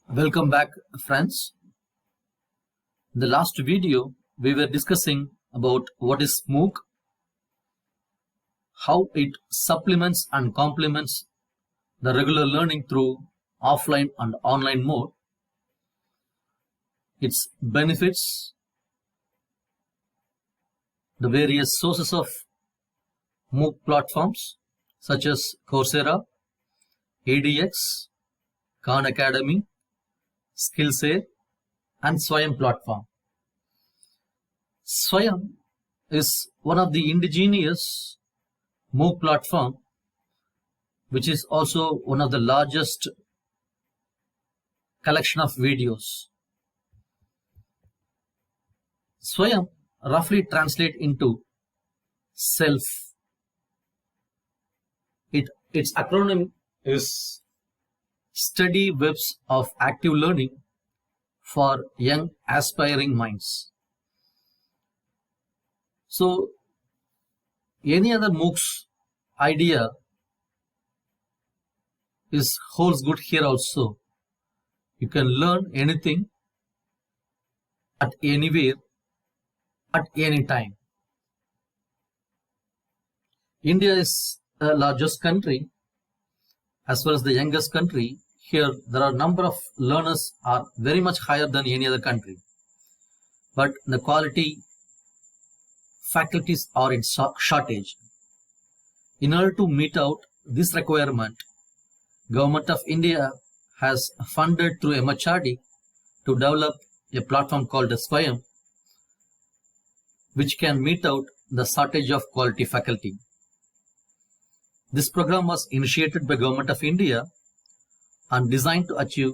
Welcome back, friends. In the last video, we were discussing about what is MOOC, how it supplements and complements the regular learning through offline and online mode, its benefits, the various sources of MOOC platforms such as Coursera, edX, Khan Academy, Skillshare, and Swayam platform. Swayam is one of the indigenous MOOC platform, which is also one of the largest collection of videos. Swayam roughly translate into self. Its acronym is Study Webs of Active Learning for Young Aspiring Minds. So, any other MOOC's idea holds good here also. You can learn anything at anywhere at any time. India is the largest country as well as the youngest country. Here there are number of learners are very much higher than any other country, but the quality faculties are in shortage. In order to meet out this requirement, Government of India has funded through MHRD to develop a platform called Swayam, which can meet out the shortage of quality faculty. This program was initiated by Government of India and designed to achieve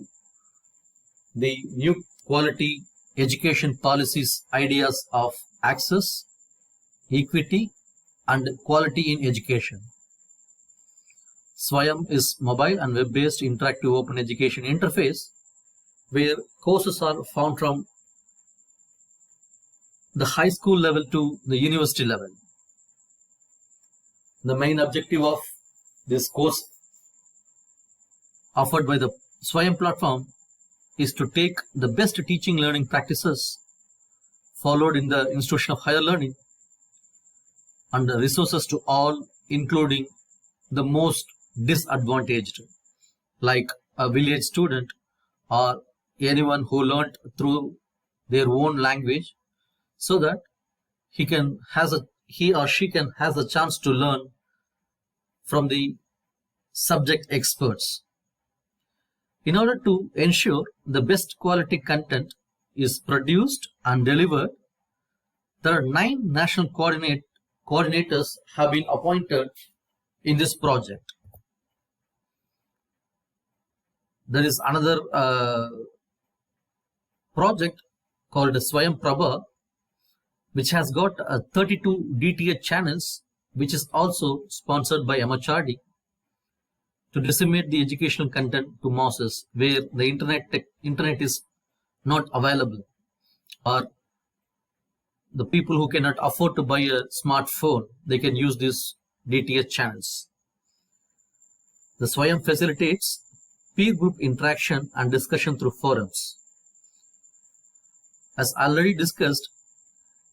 the new quality education policies ideas of access, equity, and quality in education. Swayam is mobile and web-based interactive open education interface where courses are found from the high school level to the university level. The main objective of this course offered by the Swayam platform is to take the best teaching learning practices followed in the institution of higher learning and the resources to all, including the most disadvantaged, like a village student or anyone who learnt through their own language, so that he or she can has a chance to learn from the subject experts. In order to ensure the best quality content is produced and delivered, there are 9 national coordinators have been appointed in this project. There is another project called Swayam Prabha, which has got 32 DTH channels, which is also sponsored by MHRD to disseminate the educational content to masses where the internet is not available, or the people who cannot afford to buy a smartphone, they can use these DTH channels. The Swayam facilitates peer group interaction and discussion through forums. As already discussed,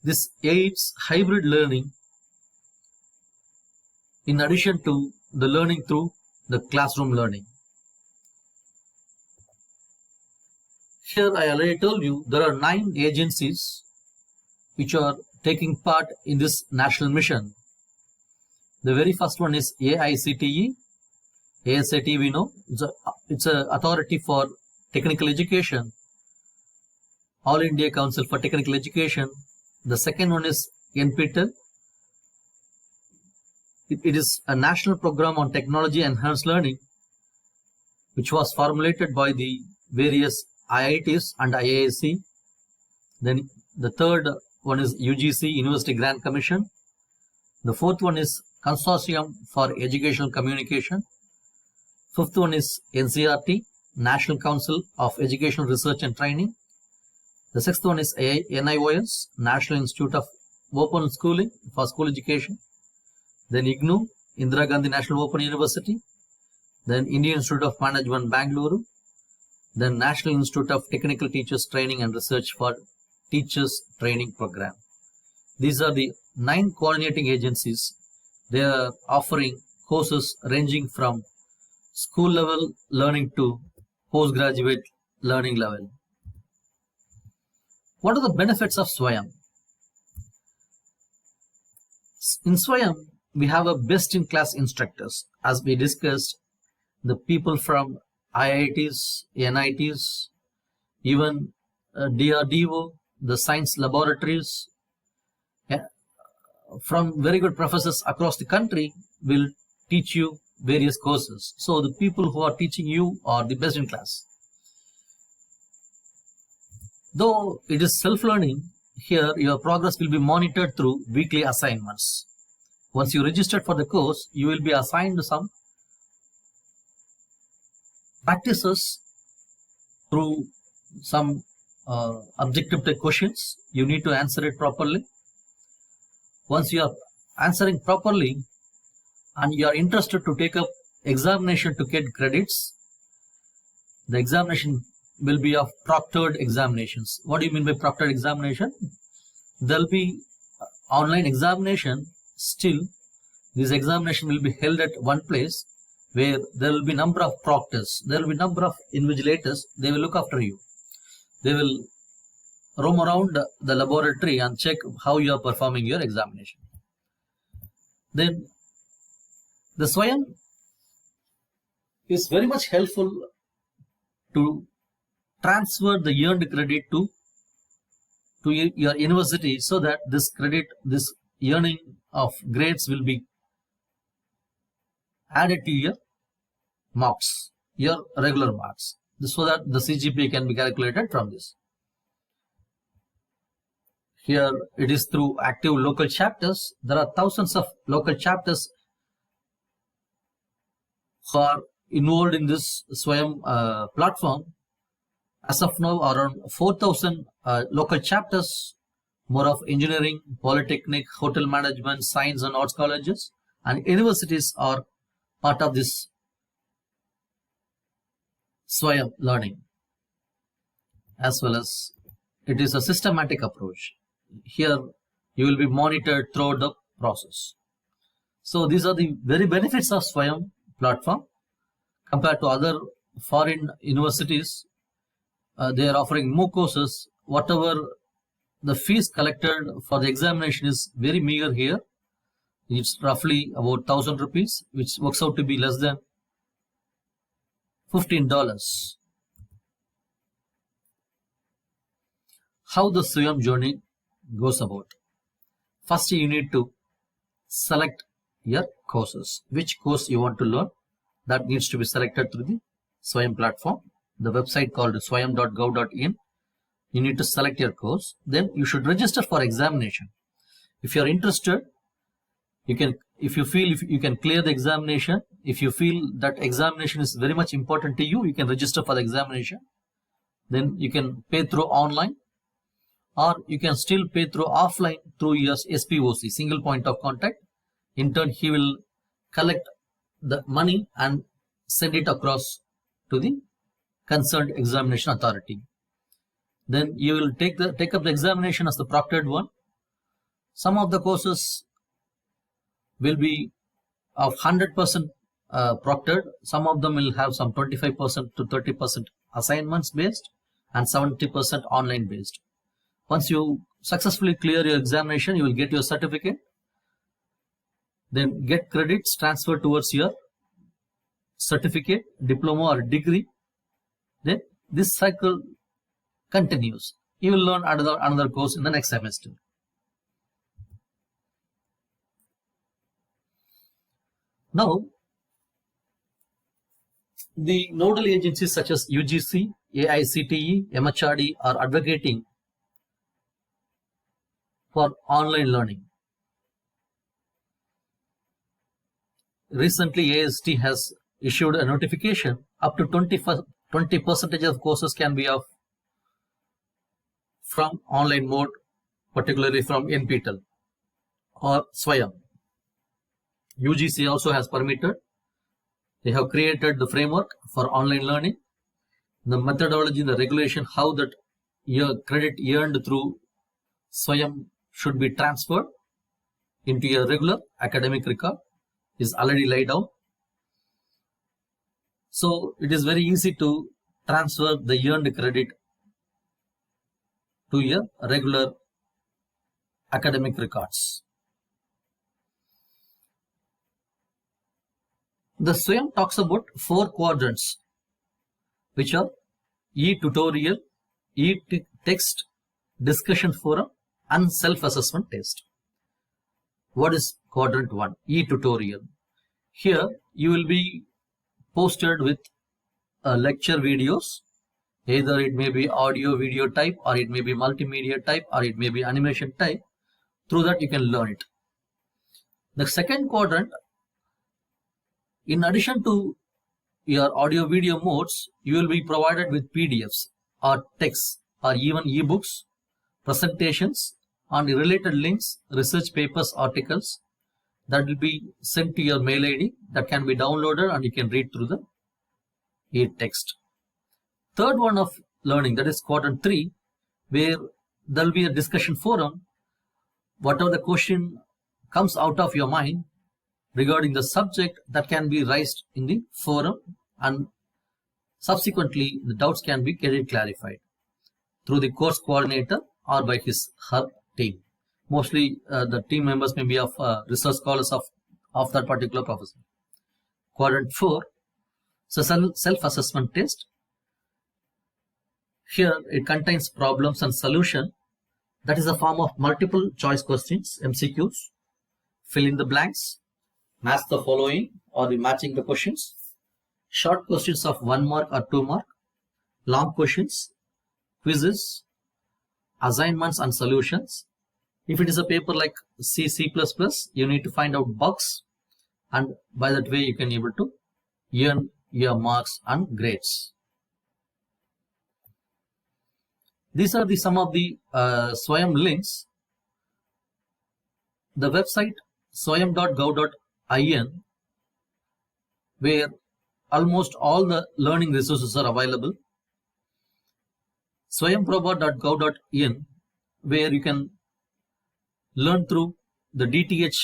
this aids hybrid learning in addition to the learning through the classroom learning. Here I already told you there are 9 agencies which are taking part in this national mission. The very first one is AICTE. AICTE we know, it's an authority for technical education. All India Council for Technical Education. The second one is NPTEL. It is a national program on technology enhanced learning, which was formulated by the various IITs and IISc. Then the third one is UGC, University Grant Commission. The fourth one is Consortium for Educational Communication. Fifth one is NCRT, National Council of Educational Research and Training. The sixth one is NIOS, National Institute of Open Schooling for School Education. Then IGNOU, Indira Gandhi National Open University. Then Indian Institute of Management, Bangalore. then National Institute of Technical Teachers Training and Research for Teachers Training Program. These are the 9 coordinating agencies. They are offering courses ranging from school level learning to postgraduate learning level. What are the benefits of SWAYAM? In SWAYAM, we have a best-in-class instructors. As we discussed, the people from IITs, NITs, even DRDO, the science laboratories, from very good professors across the country will teach you various courses. So the people who are teaching you are the best in class. Though it is self-learning, here your progress will be monitored through weekly assignments. Once you register for the course, you will be assigned some practices through some objective type questions. You need to answer it properly. Once you are answering properly and you are interested to take up examination to get credits, the examination will be of proctored examinations. What do you mean by proctored examination? There will be online examination. Still, this examination will be held at one place where there will be number of proctors. There will be number of invigilators. They will look after you. They will roam around the laboratory and check how you are performing your examination. Then the SWAYAM is very much helpful to transfer the earned credit to your university, so that this credit, this earning of grades will be added to your marks, your regular marks, so that the CGPA can be calculated from this. Here it is through active local chapters. There are thousands of local chapters who are involved in this SWAYAM platform. As of now, around 4,000 local chapters, more of engineering, polytechnic, hotel management, science and arts colleges, and universities are part of this SWAYAM learning. As well as it is a systematic approach. Here you will be monitored throughout the process. So these are the very benefits of SWAYAM platform compared to other foreign universities. They are offering more courses. Whatever the fees collected for the examination is very meager here. It's roughly about 1,000 rupees, which works out to be less than $15. How the SWAYAM journey goes about. First, you need to select your courses. Which course you want to learn, that needs to be selected through the SWAYAM platform. The website called swayam.gov.in. You need to select your course. Then you should register for examination. If you are interested, you can, if you feel you can clear the examination, if you feel that examination is very much important to you, you can register for the examination. Then you can pay through online, or you can still pay through offline through your SPOC, single point of contact. In turn, he will collect the money and send it across to the concerned examination authority. Then you will take up the examination as the proctored one. Some of the courses will be of 100% proctored. Some of them will have some 25% to 30% assignments based and 70% online based. Once you successfully clear your examination, you will get your certificate. Then get credits transferred towards your certificate, diploma or degree. Then this cycle continues. You will learn another course in the next semester. Now, the nodal agencies such as UGC, AICTE, MHRD are advocating for online learning. Recently, AST has issued a notification up to 20% of courses can be from online mode, particularly from NPTEL or SWAYAM. UGC also has permitted. They have created the framework for online learning. the methodology, the regulation, how that your credit earned through Swayam should be transferred into your regular academic record is already laid out. So it is very easy to transfer the earned credit to your regular academic records. The Swayam talks about 4 quadrants, which are e-tutorial, e-text, discussion forum, and self-assessment test. What is quadrant 1? E-tutorial. Here you will be posted with lecture videos. Either it may be audio video type, or it may be multimedia type, or it may be animation type. Through that you can learn it. The second quadrant, in addition to your audio video modes, you will be provided with PDFs or texts or even ebooks, presentations, and related links, research papers, articles that will be sent to your mail ID that can be downloaded and you can read through the e-text. Third one of learning, that is quadrant 3, where there will be a discussion forum. Whatever the question comes out of your mind regarding the subject, that can be raised in the forum, and subsequently the doubts can be clarified through the course coordinator or by her team. Mostly the team members may be of research scholars of that particular professor. Quadrant 4, so self-assessment test. Here it contains problems and solution. That is a form of multiple choice questions, MCQs. Fill in the blanks, match the following, or matching the questions. Short questions of 1 mark or 2 mark. Long questions, quizzes, assignments and solutions. If it is a paper like C++, you need to find out bugs, and by that way you can able to earn your marks and grades. These are some of the Swayam links. The website swayam.gov.in, where almost all the learning resources are available. swayamprabha.gov.in, where you can learn through the DTH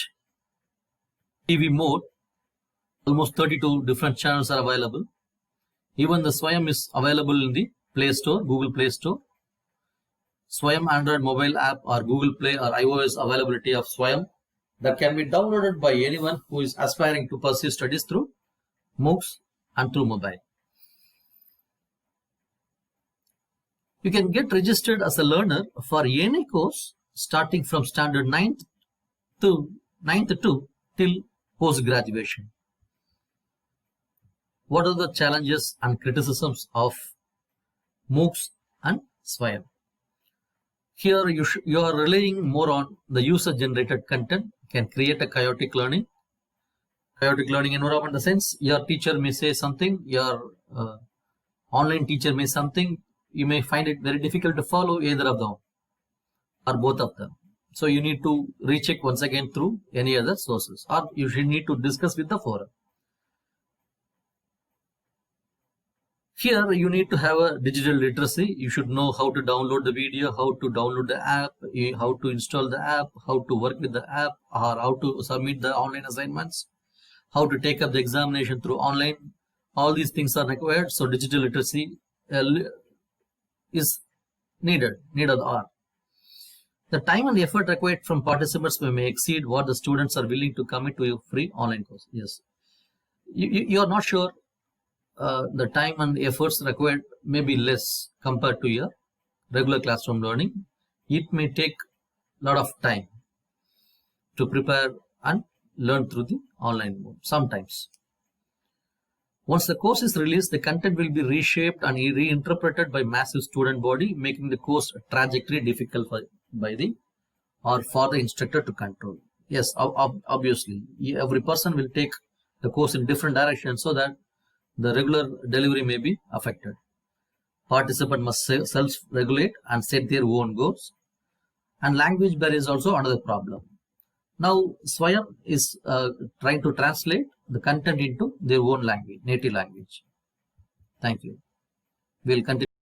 TV mode. Almost 32 different channels are available. Even the Swayam is available in the Play Store, Google Play Store. Swayam Android mobile app or Google Play or iOS availability of Swayam that can be downloaded by anyone who is aspiring to pursue studies through MOOCs and through mobile. You can get registered as a learner for any course starting from standard 9th to till post-graduation. What are the challenges and criticisms of MOOCs and Swayam? Here you are relying more on the user-generated content, can create a chaotic learning environment, in the sense your teacher may say something, your online teacher may something, you may find it very difficult to follow either of them or both of them. So you need to recheck once again through any other sources, or you should need to discuss with the forum. Here you need to have a digital literacy. You should know how to download the video, how to download the app, how to install the app, how to work with the app, or how to submit the online assignments, how to take up the examination through online. All these things are required. So digital literacy is needed are. The time and effort required from participants may exceed what the students are willing to commit to a free online course. Yes, you are not sure. The time and efforts required may be less compared to your regular classroom learning. It may take a lot of time to prepare and learn through the online mode sometimes. Once the course is released, the content will be reshaped and reinterpreted by massive student body, making the course trajectory difficult for the instructor to control. Yes, obviously, every person will take the course in different directions, so that the regular delivery may be affected. Participant must self-regulate and set their own goals. And language barrier is also another problem. Now, Swayam is trying to translate the content into their own language, native language. Thank you. We'll continue.